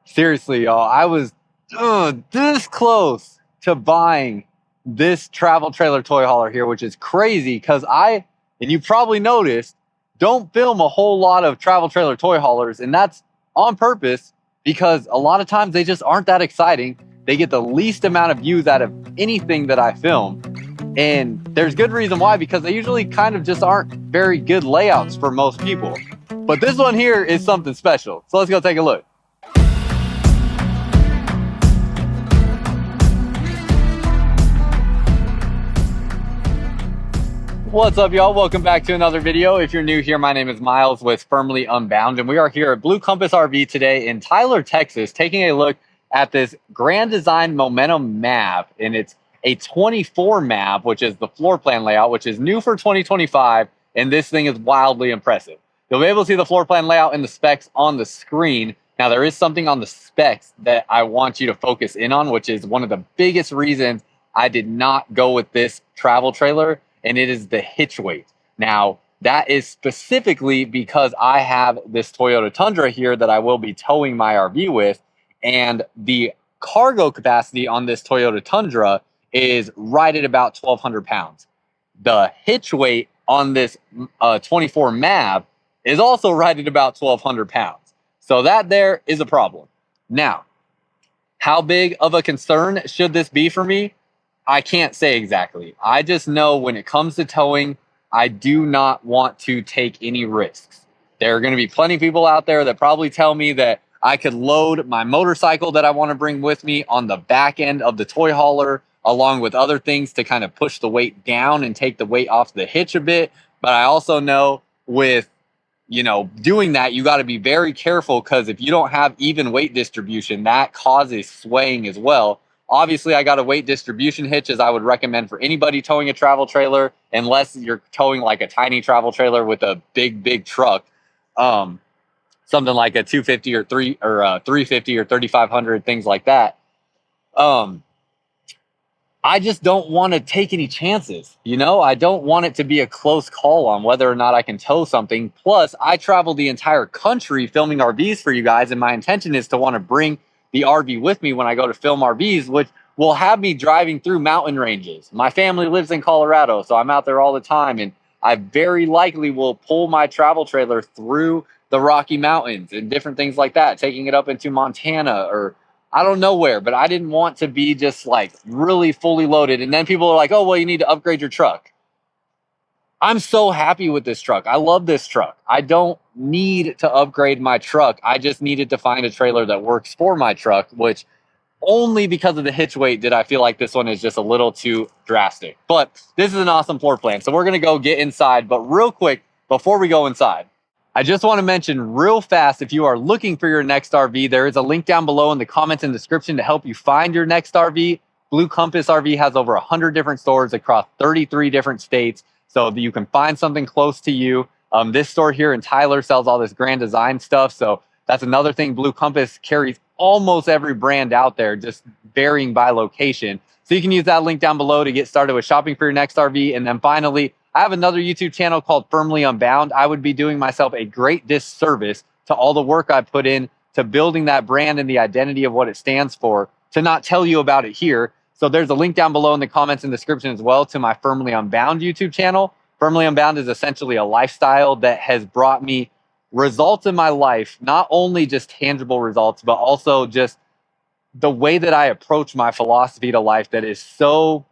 Seriously, y'all, I was this close to buying this travel trailer toy hauler here, which is crazy because and you probably noticed, don't film a whole lot of travel trailer toy haulers, and that's on purpose because a lot of times they just aren't that exciting. They get the least amount of views out of anything that I film. And there's good reason why, because they usually kind of just aren't very good layouts for most people. But this one here is something special. So let's go take a look. What's up, y'all? Welcome back to another video. If you're new here, my name is Miles with Firmly Unbound, and we are here at Blue Compass RV today in Tyler, Texas, taking a look at this Grand Design Momentum map. And it's a 24 map, which is the floor plan layout, which is new for 2025, and this thing is wildly impressive. You'll be able to see the floor plan layout and the specs on the screen. Now, there is something on the specs that I want you to focus in on, which is one of the biggest reasons I did not go with this travel trailer, and it is the hitch weight. Now, that is specifically because I have this Toyota Tundra here that I will be towing my RV with, and the cargo capacity on this Toyota Tundra is right at about 1,200 pounds. The hitch weight on this 24 MAV is also right at about 1,200 pounds. So that there is a problem. Now, how big of a concern should this be for me? I can't say exactly. I just know when it comes to towing, I do not want to take any risks. There are going to be plenty of people out there that probably tell me that I could load my motorcycle that I want to bring with me on the back end of the toy hauler, along with other things to kind of push the weight down and take the weight off the hitch a bit. But I also know with doing that, you got to be very careful, because if you don't have even weight distribution, that causes swaying as well. Obviously, I got a weight distribution hitch, as I would recommend for anybody towing a travel trailer, unless you're towing like a tiny travel trailer with a big truck, something like a 250 or 350 or 3,500, things like that. I just don't want to take any chances. I don't want it to be a close call on whether or not I can tow something. Plus, I travel the entire country filming RVs for you guys, and my intention is to want to bring the RV with me when I go to film RVs, which will have me driving through mountain ranges. My family lives in Colorado, so I'm out there all the time, and I very likely will pull my travel trailer through the Rocky Mountains and different things like that, taking it up into Montana or I don't know where. But I didn't want to be just like really fully loaded, and then people are like, oh, well, you need to upgrade your truck. I'm so happy with this truck. I love this truck. I don't need to upgrade my truck. I just needed to find a trailer that works for my truck, which only because of the hitch weight did I feel like this one is just a little too drastic. But this is an awesome floor plan. So we're going to go get inside. But real quick, before we go inside, I just want to mention real fast, if you are looking for your next RV, there is a link down below in the comments and description to help you find your next RV. Blue Compass RV has over 100 different stores across 33 different states, so that you can find something close to you. This store here in Tyler sells all this Grand Design stuff, so that's another thing. Blue Compass carries almost every brand out there, just varying by location. So you can use that link down below to get started with shopping for your next RV. And then finally, I have another YouTube channel called Firmly Unbound. I would be doing myself a great disservice to all the work I put in to building that brand and the identity of what it stands for to not tell you about it here. So there's a link down below in the comments and description as well to my Firmly Unbound YouTube channel. Firmly Unbound is essentially a lifestyle that has brought me results in my life, not only just tangible results, but also just the way that I approach my philosophy to life that is so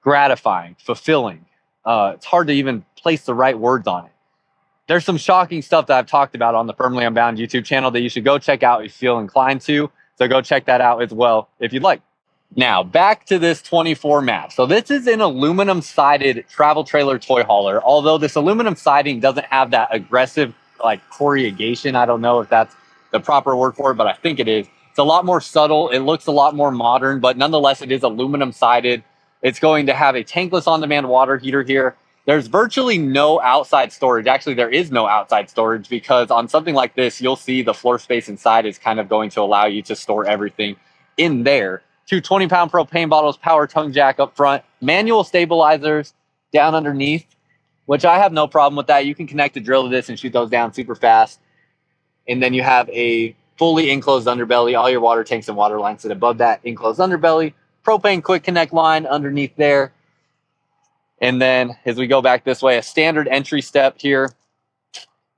gratifying, fulfilling. It's hard to even place the right words on it. There's some shocking stuff that I've talked about on the Firmly Unbound YouTube channel that you should go check out if you feel inclined to. So go check that out as well if you'd like. Now, back to this 24 map. So this is an aluminum sided travel trailer toy hauler, although this aluminum siding doesn't have that aggressive like corrugation. I don't know if that's the proper word for it, but I think it is. It's a lot more subtle. It looks a lot more modern, but nonetheless, it is aluminum sided. It's going to have a tankless on-demand water heater here. There's virtually no outside storage. Actually, there is no outside storage, because on something like this, you'll see the floor space inside is kind of going to allow you to store everything in there. Two 20-pound propane bottles, power tongue jack up front, manual stabilizers down underneath, which I have no problem with that. You can connect a drill to this and shoot those down super fast. And then you have a fully enclosed underbelly. All your water tanks and water lines sit above that enclosed underbelly. Propane quick connect line underneath there. And then as we go back this way, a standard entry step here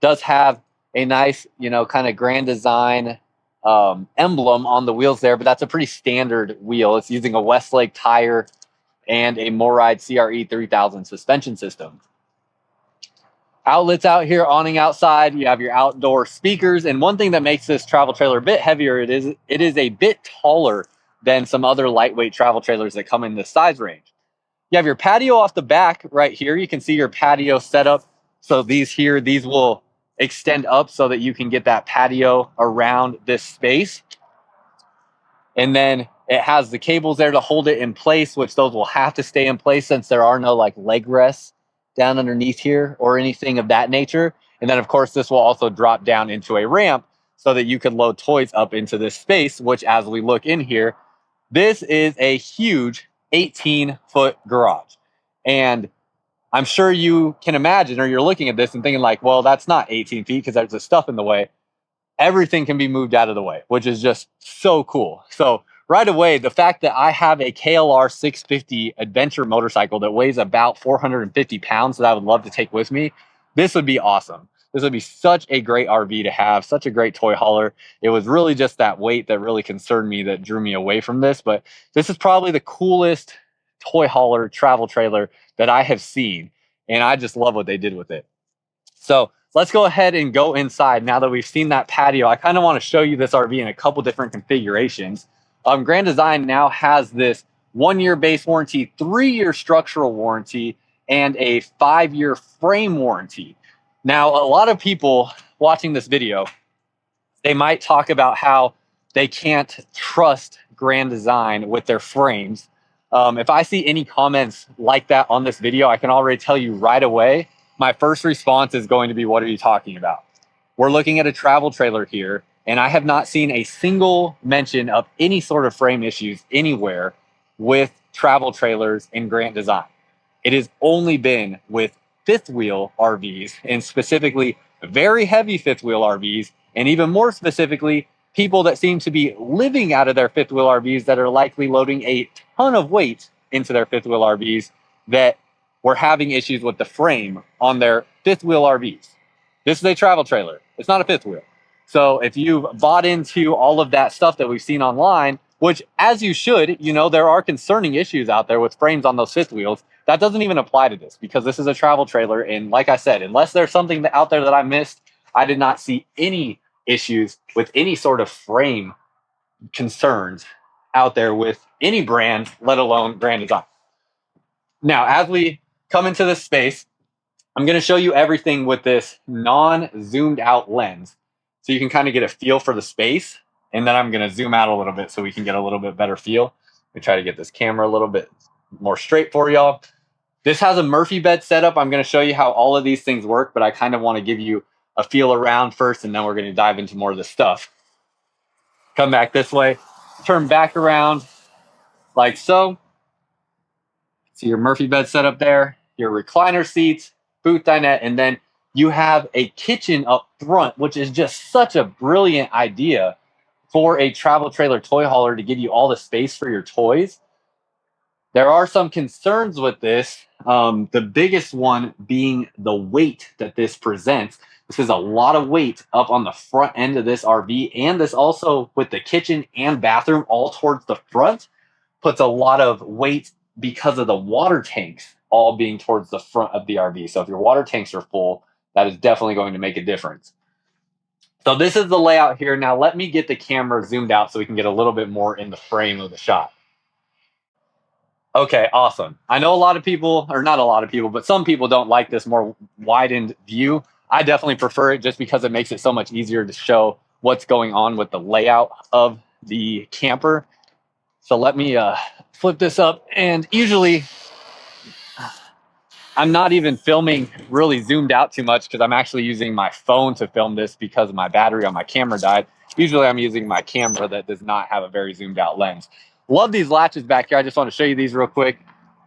does have a nice, kind of Grand Design emblem on the wheels there, but that's a pretty standard wheel. It's using a Westlake tire and a Moride CRE 3000 suspension system. Outlets out here, awning outside. You have your outdoor speakers, and one thing that makes this travel trailer a bit heavier, it is a bit taller than some other lightweight travel trailers that come in this size range. You have your patio off the back right here. You can see your patio setup. So these will extend up so that you can get that patio around this space. And then it has the cables there to hold it in place, which those will have to stay in place since there are no like leg rests down underneath here or anything of that nature. And then of course, this will also drop down into a ramp so that you could load toys up into this space, which as we look in here, this is a huge 18-foot garage. And I'm sure you can imagine, or you're looking at this and thinking like, well, that's not 18 feet because there's the stuff in the way. Everything can be moved out of the way, which is just so cool. So right away, the fact that I have a KLR 650 adventure motorcycle that weighs about 450 pounds that I would love to take with me, this would be awesome. This would be such a great RV to have, such a great toy hauler. It was really just that weight that really concerned me that drew me away from this. But this is probably the coolest toy hauler travel trailer that I have seen. And I just love what they did with it. So let's go ahead and go inside. Now that we've seen that patio, I kind of want to show you this RV in a couple different configurations. Grand Design now has this 1-year base warranty, 3-year structural warranty, and a 5-year frame warranty. Now, a lot of people watching this video, they might talk about how they can't trust Grand Design with their frames. If I see any comments like that on this video, I can already tell you right away, my first response is going to be, what are you talking about? We're looking at a travel trailer here, and I have not seen a single mention of any sort of frame issues anywhere with travel trailers in Grand Design. It has only been with fifth wheel RVs, and specifically very heavy fifth wheel RVs, and even more specifically, people that seem to be living out of their fifth wheel RVs that are likely loading a ton of weight into their fifth wheel RVs that were having issues with the frame on their fifth wheel RVs. This is a travel trailer. It's not a fifth wheel. So if you've bought into all of that stuff that we've seen online, which as you should, there are concerning issues out there with frames on those fifth wheels, that doesn't even apply to this because this is a travel trailer. And like I said, unless there's something out there that I missed, I did not see any issues with any sort of frame concerns out there with any brand, let alone Grand Design. Now, as we come into this space, I'm going to show you everything with this non-zoomed out lens so you can kind of get a feel for the space. And then I'm going to zoom out a little bit so we can get a little bit better feel. We try to get this camera a little bit more straight for y'all. This has a Murphy bed setup. I'm going to show you how all of these things work, but I kind of want to give you a feel around first, and then we're going to dive into more of this stuff. Come back this way, turn back around like so. See your Murphy bed setup there, your recliner seats, booth dinette, and then you have a kitchen up front, which is just such a brilliant idea for a travel trailer toy hauler to give you all the space for your toys. There are some concerns with this. The biggest one being the weight that this presents. This is a lot of weight up on the front end of this RV, and this also with the kitchen and bathroom all towards the front puts a lot of weight because of the water tanks all being towards the front of the RV. So if your water tanks are full, that is definitely going to make a difference. So this is the layout here. Now let me get the camera zoomed out so we can get a little bit more in the frame of the shot. Okay, awesome. I know a lot of people, or not a lot of people, but some people don't like this more widened view. I definitely prefer it just because it makes it so much easier to show what's going on with the layout of the camper. So let me flip this up, and usually I'm not even filming really zoomed out too much because I'm actually using my phone to film this because my battery on my camera died. Usually I'm using my camera that does not have a very zoomed out lens. Love these latches back here. I just want to show you these real quick.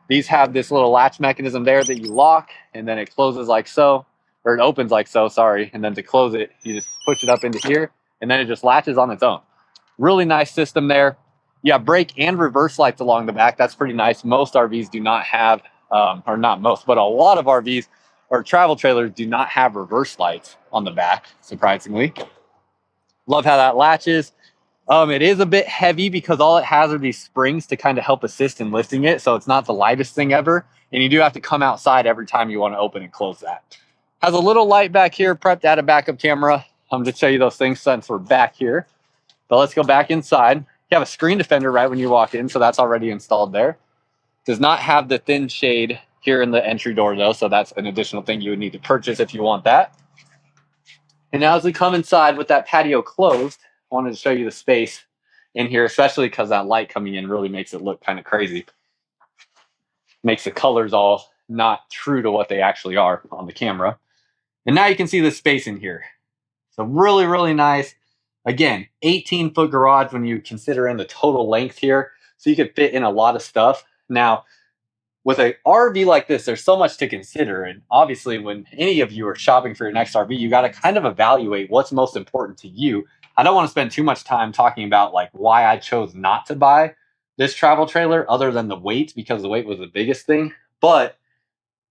These have this little latch mechanism there that you lock, and then it closes like so, or it opens like so, sorry. And then to close it, you just push it up into here, and then it just latches on its own. Really nice system there. Yeah, brake and reverse lights along the back. That's pretty nice. Most RVs do not have, or not most, but a lot of RVs or travel trailers do not have reverse lights on the back, surprisingly. Love how that latches. It is a bit heavy because all it has are these springs to kind of help assist in lifting it. So it's not the lightest thing ever. And you do have to come outside every time you want to open and close that. Has a little light back here, prepped at a backup camera. I'm just show you those things since we're back here. But let's go back inside. You have a screen defender right when you walk in, so that's already installed there. Does not have the thin shade here in the entry door though, so that's an additional thing you would need to purchase if you want that. And now as we come inside with that patio closed, I wanted to show you the space in here, especially because that light coming in really makes it look kind of crazy. Makes the colors all not true to what they actually are on the camera. And now you can see the space in here. So really, really nice. Again, 18-foot garage when you consider in the total length here. So you could fit in a lot of stuff. Now, with an RV like this, there's so much to consider. And obviously, when any of you are shopping for your next RV, you got to kind of evaluate what's most important to you. I don't want to spend too much time talking about like why I chose not to buy this travel trailer other than the weight, because the weight was the biggest thing. But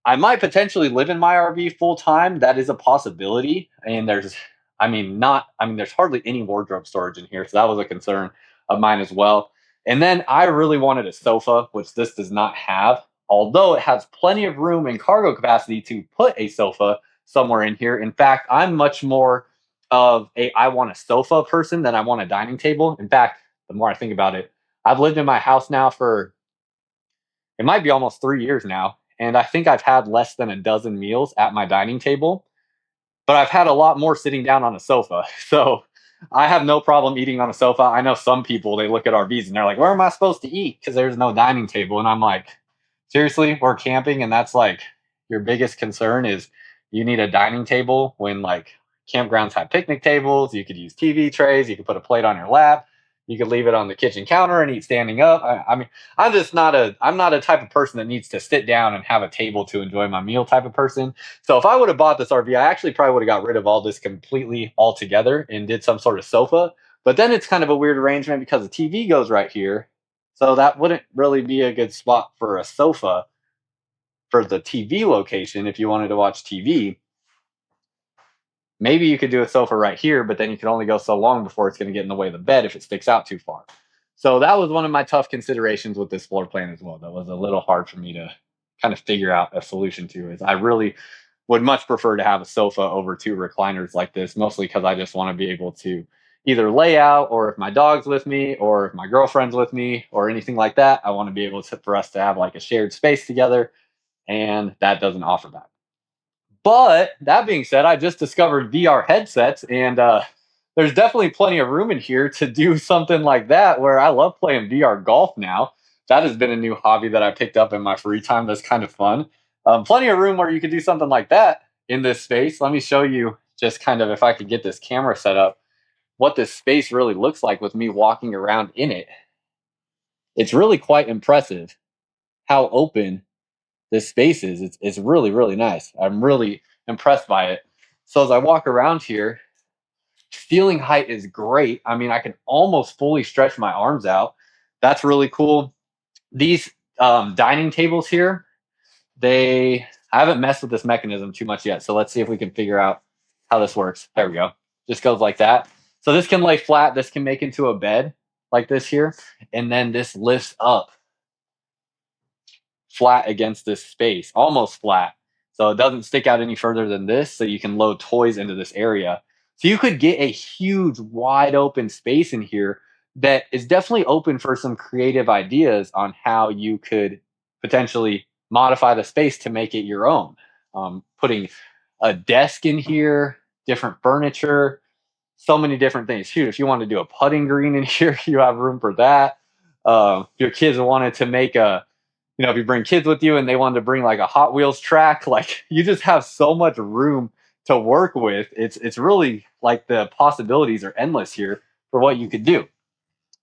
I might potentially live in my RV full time. That is a possibility. And there's hardly any wardrobe storage in here. So that was a concern of mine as well. And then I really wanted a sofa, which this does not have, although it has plenty of room and cargo capacity to put a sofa somewhere in here. In fact, I'm much more of a I want a sofa person than I want a dining table. In fact, the more I think about it, I've lived in my house now for, it might be almost 3 years now. And I think I've had less than a dozen meals at my dining table, but I've had a lot more sitting down on a sofa. So I have no problem eating on a sofa. I know some people, they look at RVs and they're like, where am I supposed to eat? Because there's no dining table. And I'm like, seriously, we're camping and that's like your biggest concern is you need a dining table when like campgrounds have picnic tables. You could use TV trays. You could put a plate on your lap. You could leave it on the kitchen counter and eat standing up. I mean, I'm not a type of person that needs to sit down and have a table to enjoy my meal type of person. So if I would have bought this RV, I actually probably would have got rid of all this completely altogether and did some sort of sofa. But then it's kind of a weird arrangement because the TV goes right here. So that wouldn't really be a good spot for a sofa for the TV location if you wanted to watch TV. Maybe you could do a sofa right here, but then you can only go so long before it's going to get in the way of the bed if it sticks out too far. So that was one of my tough considerations with this floor plan as well. That was a little hard for me to kind of figure out a solution to. Is I really would much prefer to have a sofa over two recliners like this, mostly because I just want to be able to either lay out, or if my dog's with me, or if my girlfriend's with me, or anything like that, I want to be able to, for us to have like a shared space together, and that doesn't offer that. But that being said, I just discovered VR headsets, and there's definitely plenty of room in here to do something like that. Where I love playing VR golf now. That has been a new hobby that I picked up in my free time. That's kind of fun. Plenty of room where you could do something like that in this space. Let me show you just kind of if I could get this camera set up, what this space really looks like with me walking around in it. It's really quite impressive how open this space is. It's really, really nice. I'm really impressed by it. So as I walk around here, ceiling height is great. I mean, I can almost fully stretch my arms out. That's really cool. These dining tables here, I haven't messed with this mechanism too much yet. So let's see if we can figure out how this works. There we go. Just goes like that. So this can lay flat. This can make into a bed like this here. And then this lifts up flat against this space, almost flat. So it doesn't stick out any further than this. So you can load toys into this area. So you could get a huge, wide open space in here that is definitely open for some creative ideas on how you could potentially modify the space to make it your own. Putting a desk in here, different furniture, so many different things. Shoot, if you want to do a putting green in here, you have room for that. Your kids wanted to make if you bring kids with you and they wanted to bring like a Hot Wheels track, like you just have so much room to work with. It's really like the possibilities are endless here for what you could do.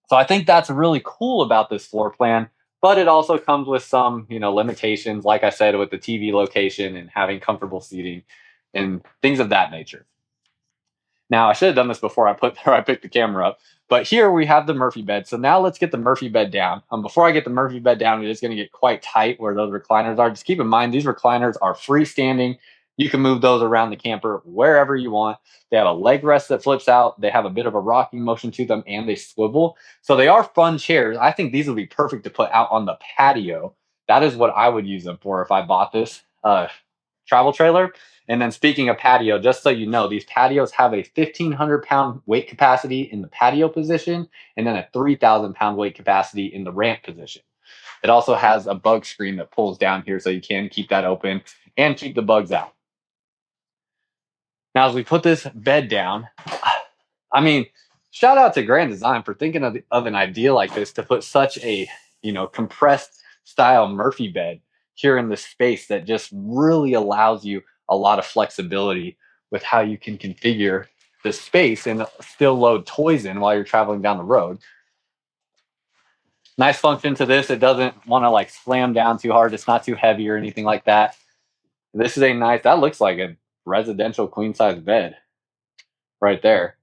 So I think that's really cool about this floor plan, but it also comes with some, limitations, like I said, with the TV location and having comfortable seating and things of that nature. Now, I should have done this before I picked the camera up. But here we have the Murphy bed. So now let's get the Murphy bed down. Before I get the Murphy bed down, it is going to get quite tight where those recliners are. Just keep in mind, these recliners are freestanding. You can move those around the camper wherever you want. They have a leg rest that flips out. They have a bit of a rocking motion to them, and they swivel. So they are fun chairs. I think these would be perfect to put out on the patio. That is what I would use them for if I bought this travel trailer. And then speaking of patio, just so you know, these patios have a 1,500-pound weight capacity in the patio position and then a 3,000-pound weight capacity in the ramp position. It also has a bug screen that pulls down here so you can keep that open and keep the bugs out. Now, as we put this bed down, I mean, shout out to Grand Design for thinking of an idea like this to put such a, compressed style Murphy bed here in this space that just really allows you a lot of flexibility with how you can configure the space and still load toys in while you're traveling down the road. Nice function to this. It doesn't want to like slam down too hard. It's not too heavy or anything like that. This is a nice, that looks like a residential queen size bed right there.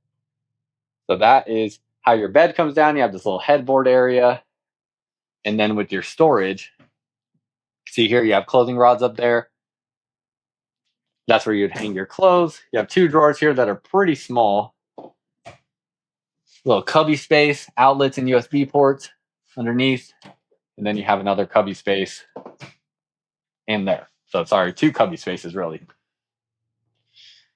So that is how your bed comes down. You have this little headboard area. And then with your storage, see here, you have clothing rods up there. That's where you'd hang your clothes. You have 2 drawers here that are pretty small. Little cubby space, outlets and USB ports underneath. And then you have another cubby space in there. So sorry, 2 cubby spaces really.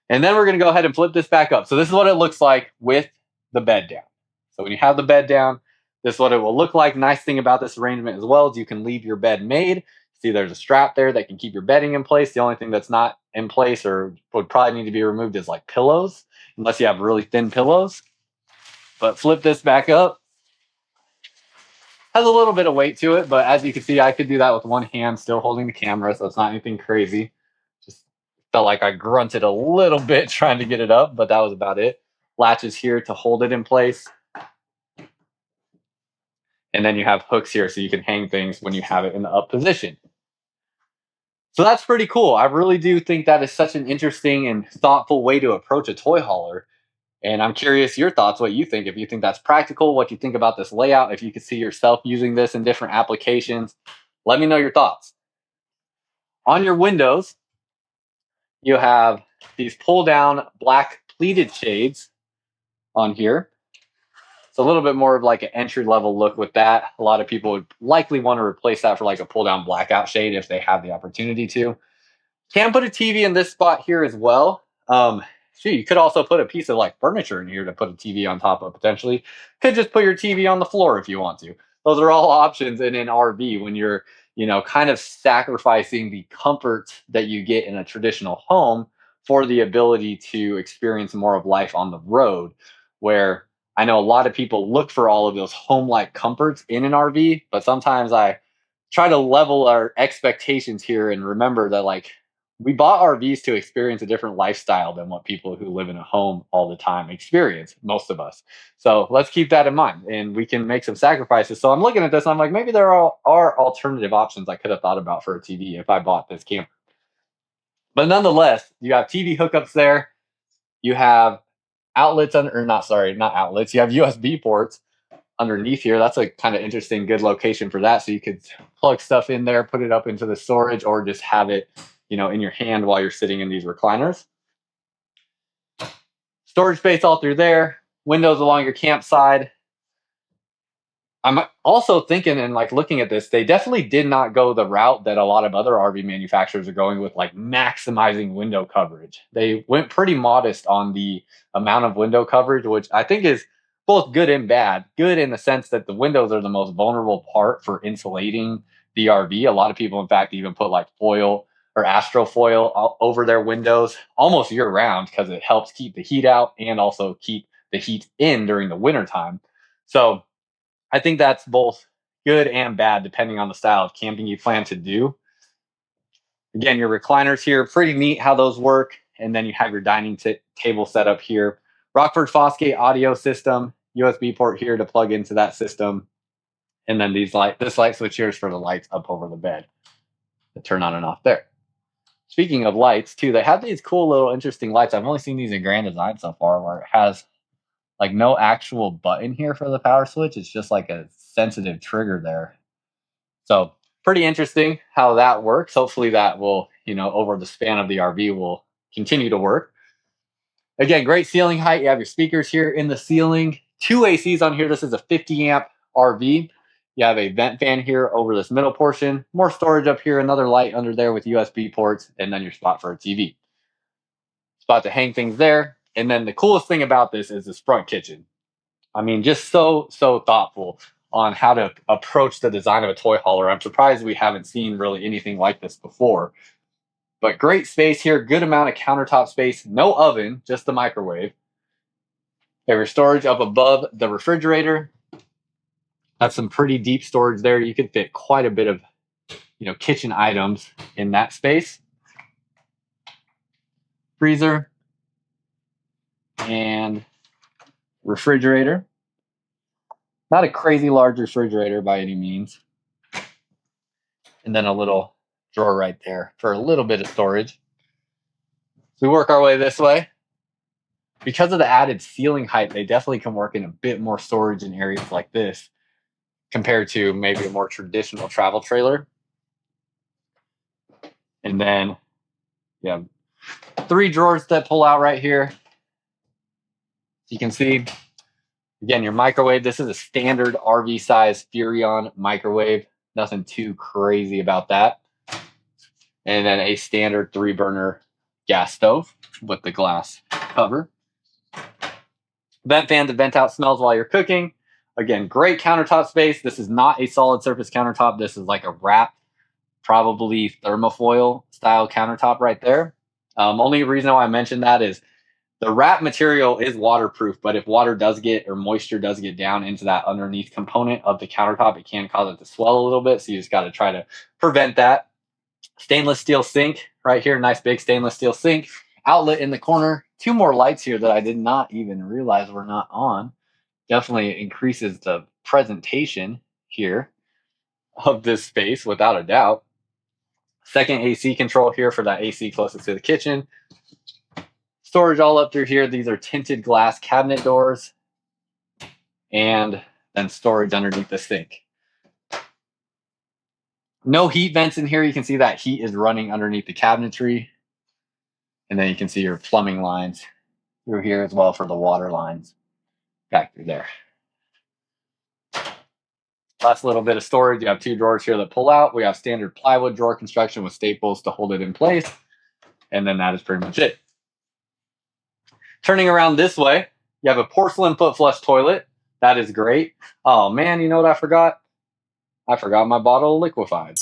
And then we're going to go ahead and flip this back up. So this is what it looks like with the bed down. So when you have the bed down, this is what it will look like. Nice thing about this arrangement as well is you can leave your bed made. See, there's a strap there that can keep your bedding in place. The only thing that's not in place or would probably need to be removed is like pillows, unless you have really thin pillows. But flip this back up. Has a little bit of weight to it, but as you can see, I could do that with one hand still holding the camera, so it's not anything crazy. Just felt like I grunted a little bit trying to get it up, but that was about it. Latches here to hold it in place. And then you have hooks here so you can hang things when you have it in the up position. So that's pretty cool. I really do think that is such an interesting and thoughtful way to approach a toy hauler. And I'm curious your thoughts, what you think, if you think that's practical, what you think about this layout, if you could see yourself using this in different applications. Let me know your thoughts. On your windows, you have these pull down black pleated shades on here. It's a little bit more of like an entry level look with that. A lot of people would likely want to replace that for like a pull down blackout shade if they have the opportunity to. Can put a TV in this spot here as well. You could also put a piece of like furniture in here to put a TV on top of potentially. Could just put your TV on the floor if you want to. Those are all options in an RV when you're, kind of sacrificing the comfort that you get in a traditional home for the ability to experience more of life on the road. Where I know a lot of people look for all of those home-like comforts in an RV, but sometimes I try to level our expectations here and remember that like we bought RVs to experience a different lifestyle than what people who live in a home all the time experience, most of us. So let's keep that in mind and we can make some sacrifices. So I'm looking at this and I'm like, maybe there are alternative options I could have thought about for a TV if I bought this camper. But nonetheless, you have TV hookups there. You have outlets not outlets. You have USB ports underneath here. That's a kind of interesting, good location for that. So you could plug stuff in there, put it up into the storage, or just have it, in your hand while you're sitting in these recliners. Storage space all through there. Windows along your campsite. I'm also thinking and like looking at this, they definitely did not go the route that a lot of other RV manufacturers are going with, like maximizing window coverage. They went pretty modest on the amount of window coverage, which I think is both good and bad. Good in the sense that the windows are the most vulnerable part for insulating the RV. A lot of people, in fact, even put like foil or astrofoil over their windows almost year round because it helps keep the heat out and also keep the heat in during the winter time. So I think that's both good and bad depending on the style of camping you plan to do. Again, your recliners here, pretty neat how those work. And then you have your dining table set up here. Rockford Fosgate audio system, USB port here to plug into that system. And then this light switch here is for the lights up over the bed to turn on and off there. Speaking of lights, too, they have these cool little interesting lights. I've only seen these in Grand Design so far, where it has like no actual button here for the power switch. It's just like a sensitive trigger there. So pretty interesting how that works. Hopefully that will, over the span of the RV will continue to work. Again, great ceiling height. You have your speakers here in the ceiling. Two ACs on here. This is a 50 amp RV. You have a vent fan here over this middle portion. More storage up here. Another light under there with USB ports. And then your spot for a TV. Spot to hang things there. And then the coolest thing about this is this front kitchen. I mean, just so thoughtful on how to approach the design of a toy hauler. I'm surprised we haven't seen really anything like this before. But great space here, good amount of countertop space, no oven, just the microwave. Have your storage up above the refrigerator. Have some pretty deep storage there. You could fit quite a bit of, kitchen items in that space. Freezer and refrigerator. Not a crazy large refrigerator by any means. And then a little drawer right there for a little bit of storage. So we work our way this way. Because of the added ceiling height, they definitely can work in a bit more storage in areas like this compared to maybe a more traditional travel trailer. And then you have 3 drawers that pull out right here. You can see, again, your microwave. This is a standard RV size Furrion microwave. Nothing too crazy about that. And then a standard 3-burner gas stove with the glass cover. Vent fan to vent out smells while you're cooking. Again, great countertop space. This is not a solid surface countertop. This is like a wrapped, probably thermofoil style countertop right there. Only reason why I mentioned that is the wrap material is waterproof, but if water does get or moisture does get down into that underneath component of the countertop, it can cause it to swell a little bit. So you just got to try to prevent that. Stainless steel sink right here. Nice big stainless steel sink. Outlet in the corner. 2 more lights here that I did not even realize were not on. Definitely increases the presentation here of this space without a doubt. Second AC control here for that AC closest to the kitchen. Storage all up through here. These are tinted glass cabinet doors. And then storage underneath the sink. No heat vents in here. You can see that heat is running underneath the cabinetry. And then you can see your plumbing lines through here as well for the water lines back through there. Last little bit of storage. You have 2 drawers here that pull out. We have standard plywood drawer construction with staples to hold it in place. And then that is pretty much it. Turning around this way, you have a porcelain foot flush toilet. That is great. Oh man, you know what I forgot? I forgot my bottle of liquefied.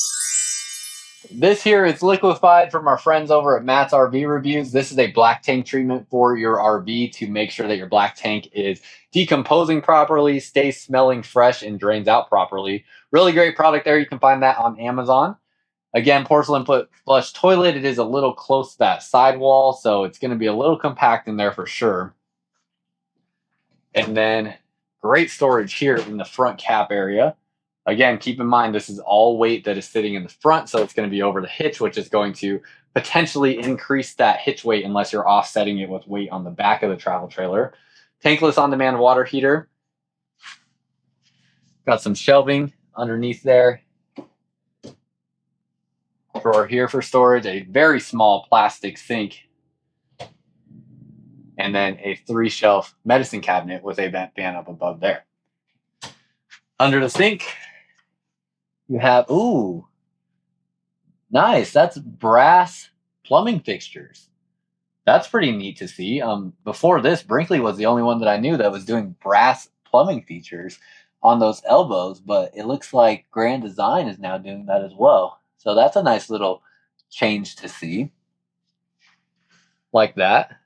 This here is liquefied from our friends over at Matt's RV Reviews. This is a black tank treatment for your RV to make sure that your black tank is decomposing properly, stays smelling fresh, and drains out properly. Really great product there. You can find that on Amazon. Again, porcelain foot flush toilet. It is a little close to that sidewall, so it's going to be a little compact in there for sure. And then great storage here in the front cap area. Again, keep in mind, this is all weight that is sitting in the front, so it's going to be over the hitch, which is going to potentially increase that hitch weight unless you're offsetting it with weight on the back of the travel trailer. Tankless on-demand water heater. Got some shelving underneath there. Drawer here for storage, a very small plastic sink, and then a 3-shelf medicine cabinet with a vent fan up above there. Under the sink, you have, ooh, nice. That's brass plumbing fixtures. That's pretty neat to see. Before this, Brinkley was the only one that I knew that was doing brass plumbing features on those elbows, but it looks like Grand Design is now doing that as well. So that's a nice little change to see. Like that.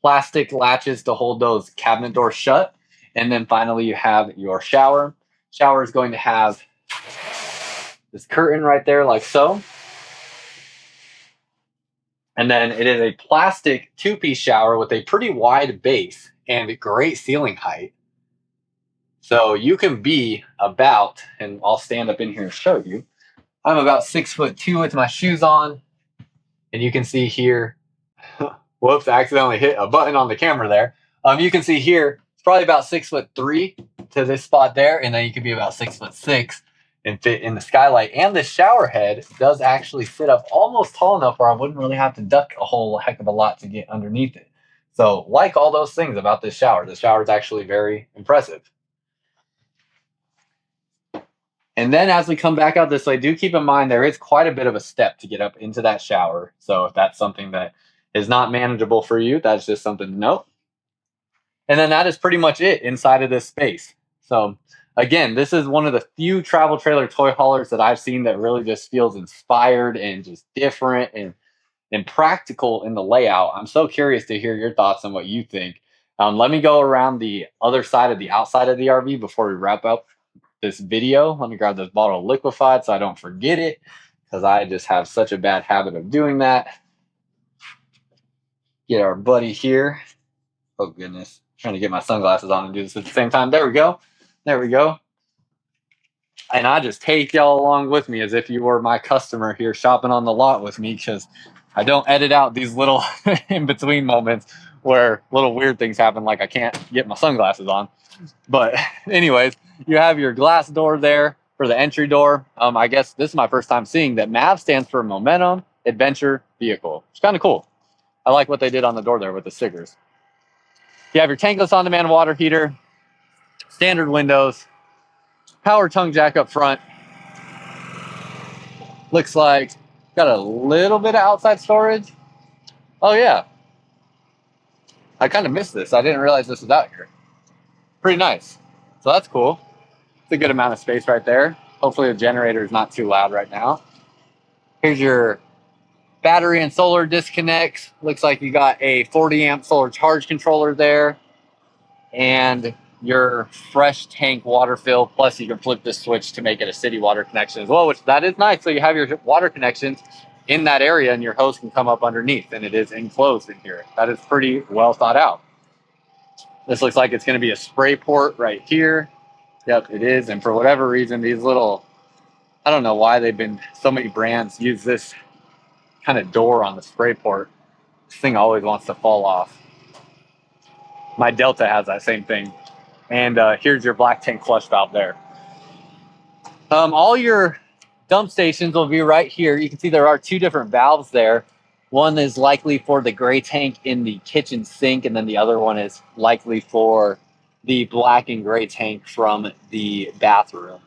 Plastic latches to hold those cabinet doors shut. And then finally you have your shower. Shower is going to have this curtain right there like so. And then it is a plastic 2-piece shower with a pretty wide base and great ceiling height. So you can be about, and I'll stand up in here and show you, I'm about 6'2" with my shoes on. And you can see here, whoops, I accidentally hit a button on the camera there. You can see here, it's probably about 6'3" to this spot there, and then you can be about 6'6" and fit in the skylight. And the shower head does actually sit up almost tall enough where I wouldn't really have to duck a whole heck of a lot to get underneath it. So, like all those things about this shower, the shower is actually very impressive. And then as we come back out this way, do keep in mind there is quite a bit of a step to get up into that shower. So if that's something that is not manageable for you, that's just something to note. And then that is pretty much it inside of this space. So again, this is one of the few travel trailer toy haulers that I've seen that really just feels inspired and just different and practical in the layout. I'm so curious to hear your thoughts on what you think. Let me go around the other side of the outside of the RV before we wrap up this video. Let me grab this bottle of liquefied so I don't forget it, because I just have such a bad habit of doing that. Get our buddy here. Oh goodness, trying to get my sunglasses on and do this at the same time. There we go. There we go. And I just take y'all along with me as if you were my customer here shopping on the lot with me, because I don't edit out these little in between moments where little weird things happen, like I can't get my sunglasses on. But anyways, you have your glass door there for the entry door. I guess this is my first time seeing that MAV stands for Momentum Adventure Vehicle. It's kind of cool. I like what they did on the door there with the stickers. You have your tankless on-demand water heater, standard windows, power tongue jack up front. Looks like got a little bit of outside storage. Oh yeah. I kind of missed this. I didn't realize this was out here. Pretty nice. So that's cool. It's a good amount of space right there. Hopefully the generator is not too loud right now. Here's your battery and solar disconnects. Looks like you got a 40 amp solar charge controller there. And your fresh tank water fill. Plus you can flip this switch to make it a city water connection as well, which that is nice. So you have your water connections in that area and your hose can come up underneath, and it is enclosed in here. That is pretty well thought out. This looks like it's going to be a spray port right here. Yep, it is. And for whatever reason, these little, I don't know why so many brands use this kind of door on the spray port. This thing always wants to fall off. My Delta has that same thing. And here's your black tank flush valve there. All your dump stations will be right here. You can see there are two different valves there. One is likely for the gray tank in the kitchen sink, and then the other one is likely for the black and gray tank from the bathroom.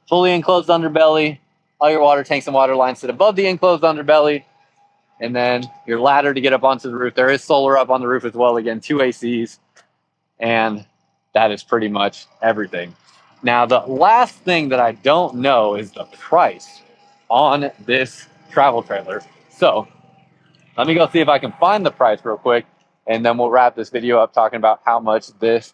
Fully enclosed underbelly. All your water tanks and water lines sit above the enclosed underbelly. And then your ladder to get up onto the roof. There is solar up on the roof as well. Again, 2 ACs. And that is pretty much everything. Now, the last thing that I don't know is the price on this travel trailer. So let me go see if I can find the price real quick, and then we'll wrap this video up talking about how much this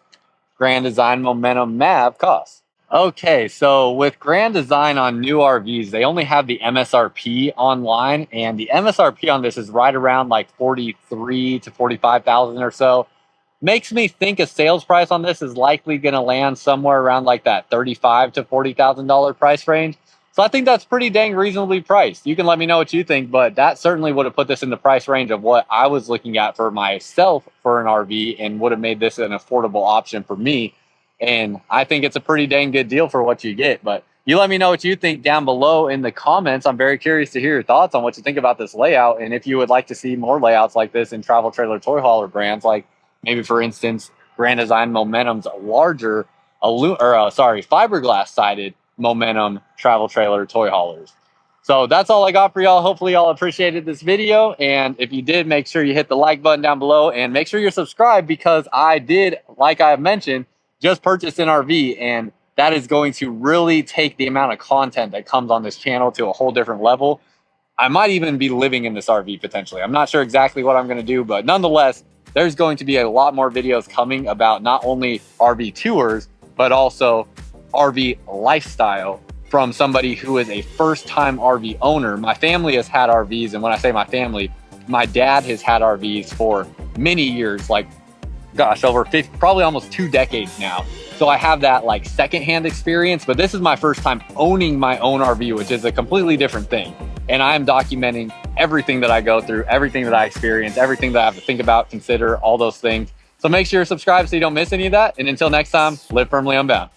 Grand Design Momentum MAV costs. Okay, so with Grand Design on new RVs, they only have the MSRP online, and the MSRP on this is right around like 43 to 45,000 or so. Makes me think a sales price on this is likely going to land somewhere around like that $35,000 to $40,000 price range. So I think that's pretty dang reasonably priced. You can let me know what you think, but that certainly would have put this in the price range of what I was looking at for myself for an RV, and would have made this an affordable option for me. And I think it's a pretty dang good deal for what you get. But you let me know what you think down below in the comments. I'm very curious to hear your thoughts on what you think about this layout, and if you would like to see more layouts like this in travel trailer toy hauler brands, like maybe, for instance, Grand Design Momentum's larger, fiberglass sided Momentum travel trailer toy haulers. So that's all I got for y'all. Hopefully y'all appreciated this video, and if you did, make sure you hit the like button down below and make sure you're subscribed, because I did, like I mentioned, just purchased an RV, and that is going to really take the amount of content that comes on this channel to a whole different level. I might even be living in this RV potentially. I'm not sure exactly what I'm going to do, but nonetheless, there's going to be a lot more videos coming about not only RV tours, but also RV lifestyle from somebody who is a first-time RV owner. My family has had RVs, and when I say my family, my dad has had RVs for many years, like, gosh, over 50, probably almost 2 decades now. So I have that like secondhand experience, but this is my first time owning my own RV, which is a completely different thing. And I'm documenting everything that I go through, everything that I experience, everything that I have to think about, consider, all those things. So make sure you're subscribed so you don't miss any of that. And until next time, live firmly unbound.